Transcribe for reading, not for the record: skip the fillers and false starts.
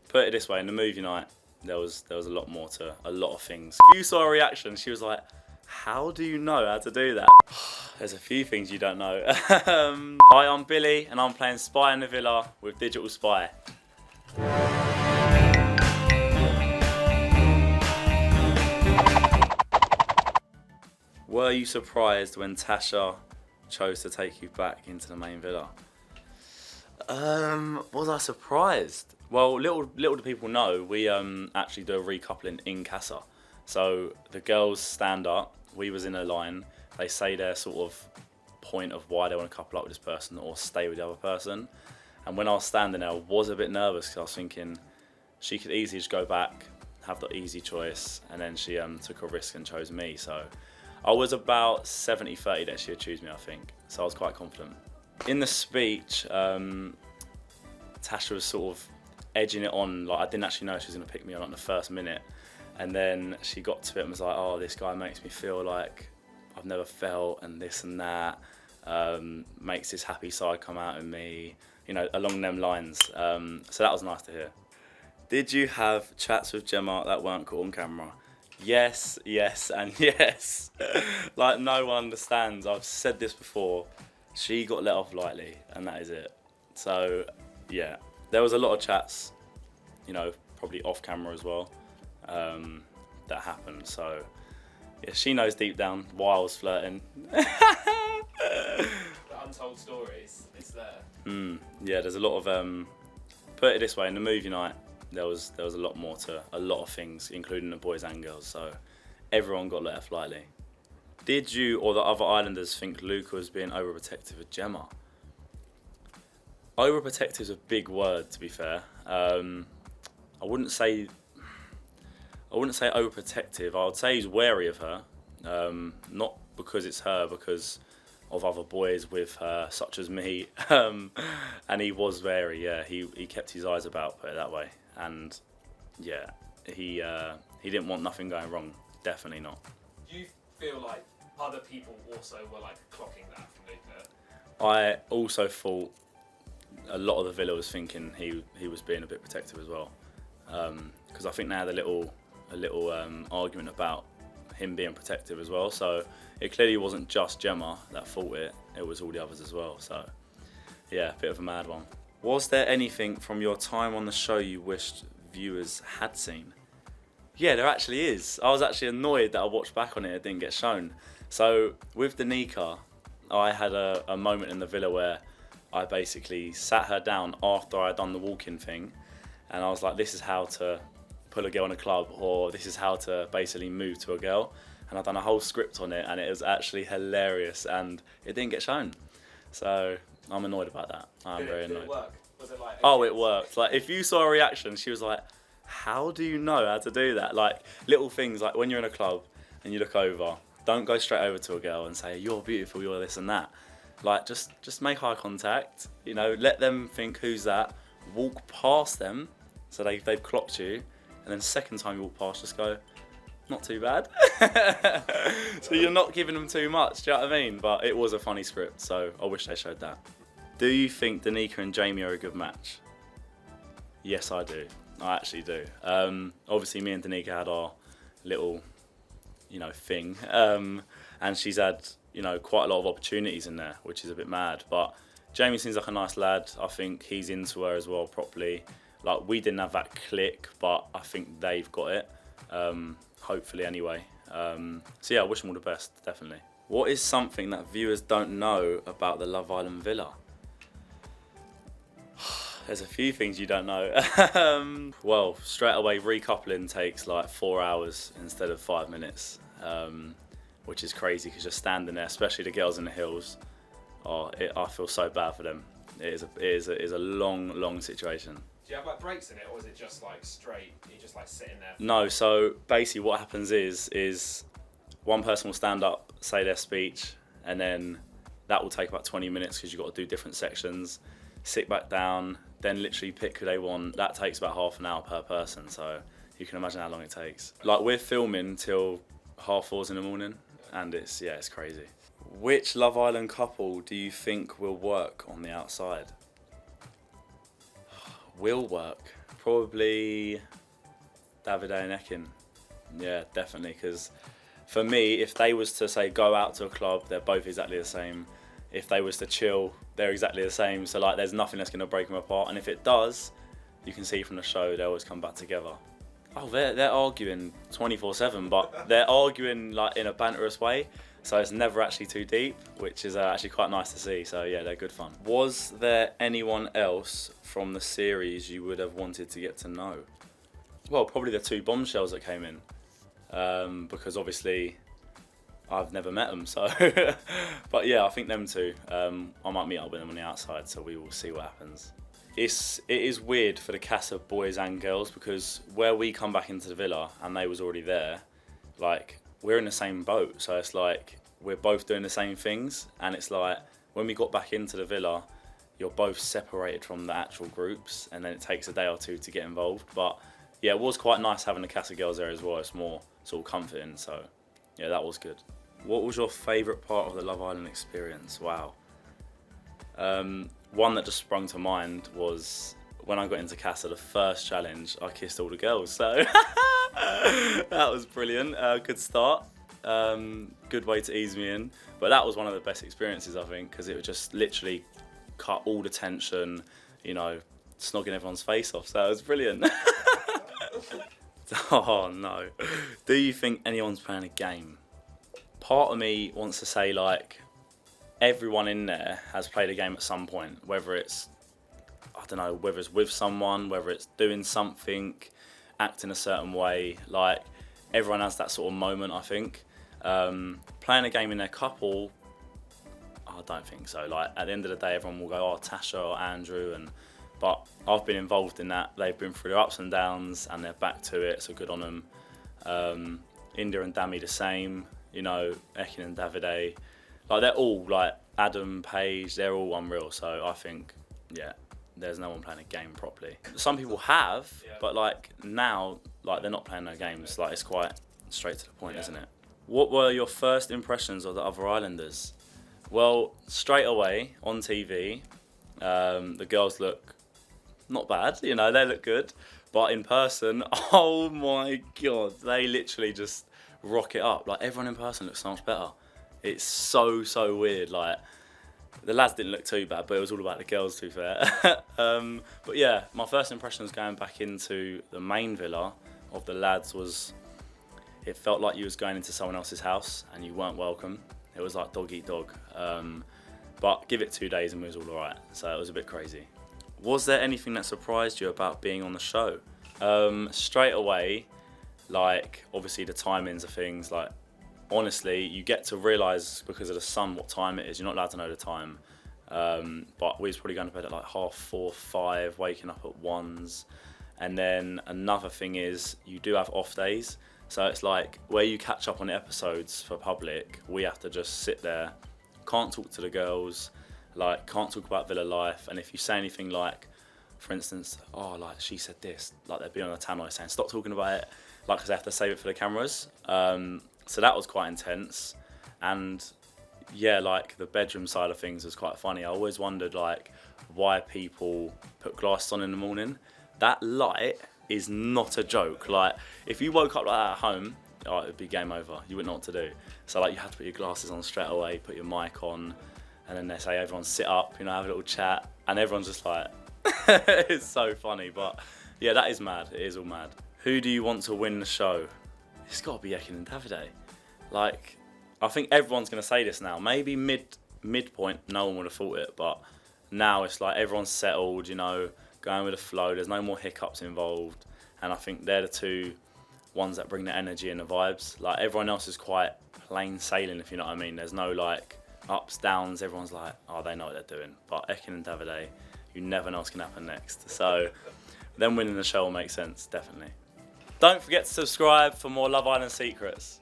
Put it this way, in the movie night, there was a lot more to a lot of things. If you saw her reaction, she was like, how do you know how to do that? There's a few things you don't know. Hi, I'm Billy, and I'm playing Spy in the Villa with Digital Spy. Were you surprised when Tasha chose to take you back into the main villa? Was I surprised? Well, little do people know, we actually do a recoupling in Casa. So the girls stand up, we was in a line, they say their sort of point of why they want to couple up with this person or stay with the other person. And when I was standing there, I was a bit nervous because I was thinking she could easily just go back, have the easy choice, and then she took a risk and chose me. So I was about 70-30 that she would choose me, I think. So I was quite confident. In the speech, Tasha was sort of edging it on, like I didn't actually know she was going to pick me on in the first minute. And then she got to it and was like, oh, this guy makes me feel like I've never felt, and this and that, makes this happy side come out in me, you know, along them lines. So that was nice to hear. Did you have chats with Gemma that weren't caught on camera? Yes, yes, and yes. Like, no one understands. I've said this before. She got let off lightly, and that is it. So, yeah, there was a lot of chats, you know, probably off camera as well, that happened. So, yeah, she knows deep down why I was flirting. The untold stories, it's there. Yeah, there's a lot of, put it this way, in the movie night, there was a lot more to a lot of things, including the boys and girls, so everyone got let off lightly. Did you or the other islanders think Luca was being overprotective with Gemma? Overprotective is a big word, to be fair. I wouldn't say overprotective. I would say he's wary of her, not because it's her, because of other boys with her, such as me. And he was wary. Yeah, he kept his eyes about, put it that way. And yeah, he didn't want nothing going wrong. Definitely not. Do you feel like other people also were like clocking that from Luca? I also thought a lot of the villa was thinking he was being a bit protective as well, because I think they had a little argument about him being protective as well. So it clearly wasn't just Gemma that thought it; it was all the others as well. So yeah, a bit of a mad one. Was there anything from your time on the show you wished viewers had seen? Yeah, there actually is. I was actually annoyed that I watched back on it, it didn't get shown. So with Danika, I had a moment in the villa where I basically sat her down after I'd done the walk-in thing, and I was like, this is how to pull a girl in a club, or this is how to basically move to a girl. And I'd done a whole script on it, and it was actually hilarious, and it didn't get shown. So I'm annoyed about that. I'm very annoyed. Did it work? Was it like? Oh, it worked. Like, if you saw her reaction, she was like, how do you know how to do that? Like, little things, like when you're in a club and you look over, don't go straight over to a girl and say, you're beautiful, you're this and that. Like, just make eye contact, you know, let them think, who's that? Walk past them, so they've clocked you, and then second time you walk past, just go, not too bad. So you're not giving them too much, do you know what I mean? But it was a funny script, so I wish they showed that. Do you think Danika and Jamie are a good match? Yes, I do. I actually do. Obviously, me and Danika had our little, you know, thing, and she's had, you know, quite a lot of opportunities in there, which is a bit mad. But Jamie seems like a nice lad. I think he's into her as well properly. Like, we didn't have that click, but I think they've got it. Hopefully, anyway. So yeah, I wish them all the best, definitely. What is something that viewers don't know about the Love Island villa? There's a few things you don't know. Well, straight away, recoupling takes like 4 hours instead of 5 minutes, which is crazy because you're standing there, especially the girls in the hills. Oh, I feel so bad for them. It is a long situation. Do you have like breaks in it, or is it just like straight? You're just like sitting there? No, so basically what happens is one person will stand up, say their speech, and then that will take about 20 minutes because you've got to do different sections, sit back down, then literally pick who they want. That takes about half an hour per person, so you can imagine how long it takes. Like, we're filming till 4:30 in the morning, and it's crazy. Which Love Island couple do you think will work on the outside? Will work? Probably Davide and Ekin. Yeah, definitely. Because for me, if they was to say go out to a club, they're both exactly the same. If they was to chill, they're exactly the same. So like, there's nothing that's gonna break them apart. And if it does, you can see from the show they always come back together. Oh, they're arguing 24/7, but they're arguing like in a banterous way. So it's never actually too deep, which is actually quite nice to see. So yeah, they're good fun. Was there anyone else from the series you would have wanted to get to know? Well, probably the 2 bombshells that came in, because obviously I've never met them. So, but yeah, I think them 2. I might meet up with them on the outside, so we will see what happens. It is weird for the cast of boys and girls, because where we come back into the villa and they was already there, like, we're in the same boat, so it's like we're both doing the same things, and it's like when we got back into the villa, you're both separated from the actual groups, and then it takes a day or 2 to get involved. But yeah, it was quite nice having the cast of girls there as well. It's more sort of comforting, so yeah, that was good. What was your favourite part of the Love Island experience? Wow. One that just sprung to mind was when I got into Casa, the first challenge, I kissed all the girls, so that was brilliant. Good start, good way to ease me in. But that was one of the best experiences, I think, because it would just literally cut all the tension, you know, snogging everyone's face off, so it was brilliant. Oh no. Do you think anyone's playing a game? Part of me wants to say, like, everyone in there has played a game at some point, whether it's, I don't know, whether it's with someone, whether it's doing something, acting a certain way. Like, everyone has that sort of moment, I think. Playing a game in their couple, I don't think so. Like, at the end of the day, everyone will go, oh, Tasha or Andrew, but I've been involved in that. They've been through their ups and downs, and they're back to it, so good on them. India and Dami the same, you know, Ekin and Davide. Like, they're all, like, Adam, Paige, they're all unreal. So I think, yeah, there's no one playing a game properly. Some people have, but, like, now, like, they're not playing no games. Like, it's quite straight to the point, isn't it? What were your first impressions of the other Islanders? Well, straight away, on TV, the girls look not bad, you know, they look good. But in person, oh my God, they literally just rock it up. Like, everyone in person looks so much better. It's so weird. Like, the lads didn't look too bad, but it was all about the girls, to be fair. But yeah, my first impressions going back into the main villa of the lads was, it felt like you was going into someone else's house and you weren't welcome. It was like dog eat dog. But give it 2 days and we was all alright. So it was a bit crazy. Was there anything that surprised you about being on the show? Straight away, like, obviously the timings of things, like, honestly, you get to realise because of the sun what time it is. You're not allowed to know the time. But we was probably going to bed at like 4:30, 5, waking up at 1s. And then another thing is you do have off days. So it's like where you catch up on the episodes for public, we have to just sit there, can't talk to the girls, like, can't talk about villa life. And if you say anything like, for instance, oh, like, she said this, like, they'd be on a tannoy saying, stop talking about it, like, because they have to save it for the cameras. So that was quite intense. And yeah, like, the bedroom side of things was quite funny. I always wondered, like, why people put glasses on in the morning. That light is not a joke. Like, if you woke up like that at home, oh, it'd be game over. You wouldn't know what to do. So, like, you had to put your glasses on straight away, put your mic on, and then they say everyone sit up, you know, have a little chat, and everyone's just like, it's so funny. But yeah, that is mad. It is all mad. Who do you want to win the show? It's got to be Ekin and Davide. Like, I think everyone's going to say this now. Maybe midpoint, no one would have thought it, but now it's like everyone's settled, you know, going with the flow. There's no more hiccups involved, and I think they're the 2 ones that bring the energy and the vibes. Like, everyone else is quite plain sailing, if you know what I mean. There's no, like, ups, downs. Everyone's like, oh, they know what they're doing. But Ekin and Davide, you never know what's going to happen next. So them winning the show will make sense, definitely. Don't forget to subscribe for more Love Island secrets.